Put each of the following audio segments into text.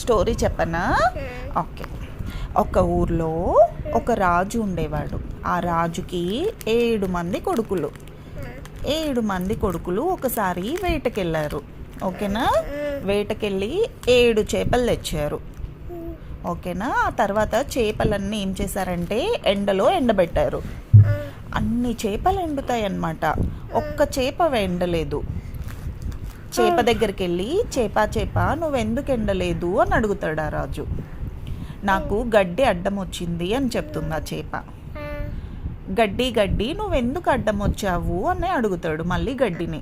Story చెప్పనా? Okay. ఒక ఊర్లో ఒక రాజు ఉండేవాడు. ఆ రాజుకి 7 మంది కొడుకులు. 7 మంది కొడుకులు ఒకసారి వేటకెళ్ళారు. ఓకేనా? వేటకెళ్ళి 7 చేపలు తెచ్చారు. ఓకేనా? ఆ తర్వాత చేపలన్నీ ఏం చేశారంటే ఎండలో ఎండబెట్టారు. అన్ని చేపలు ఎండుతాయి అన్నమాట. ఒక్క చేప ఎండలేదు. చేప దగ్గరికి వెళ్ళి చేప నువ్వెందుకు ఎండలేదు అని అడుగుతాడు ఆ రాజు. నాకు గడ్డి అడ్డం వచ్చింది అని చెప్తుంది ఆ చేప. గడ్డి నువ్వెందుకు అడ్డం వచ్చావు అని అడుగుతాడు మళ్ళీ గడ్డిని.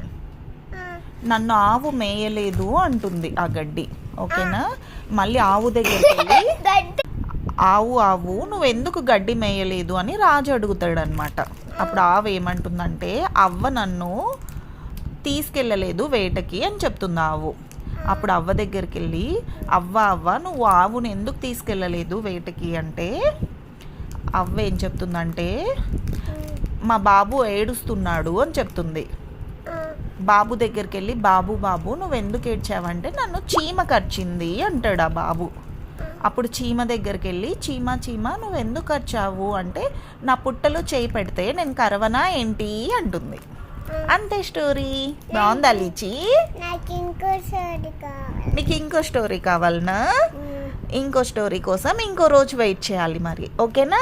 నన్ను ఆవు మేయలేదు అంటుంది ఆ గడ్డి. ఓకేనా? మళ్ళీ ఆవు దగ్గరికి వెళ్ళి ఆవు నువ్వెందుకు గడ్డి మేయలేదు అని రాజు అడుగుతాడు అనమాట. అప్పుడు ఆవు ఏమంటుందంటే అవ్వ నన్ను తీసుకెళ్ళలేదు వేటకి అని చెప్తుంది ఆవు. అప్పుడు అవ్వ దగ్గరికి వెళ్ళి అవ్వ నువ్వు ఆవును ఎందుకు తీసుకెళ్ళలేదు వేటకి అంటే అవ్వ ఏం చెప్తుందంటే మా బాబు ఏడుస్తున్నాడు అని చెప్తుంది. బాబు దగ్గరికి వెళ్ళి బాబు నువ్వు ఎందుకు ఏడ్చావంటే నన్ను చీమ కరిచింది అంటాడు ఆ బాబు. అప్పుడు చీమ దగ్గరికి వెళ్ళి చీమ నువ్వు ఎందుకు కరిచావు అంటే నా పుట్టలో చేయి పెడితే నేను కరవనా ఏంటి అంటుంది. అంతే స్టోరీ. బాగుందా లీచి? నీకు ఇంకో స్టోరీ కావాలనా? ఇంకో స్టోరీ కోసం ఇంకో రోజు వెయిట్ చేయాలి మరి. ఓకేనా?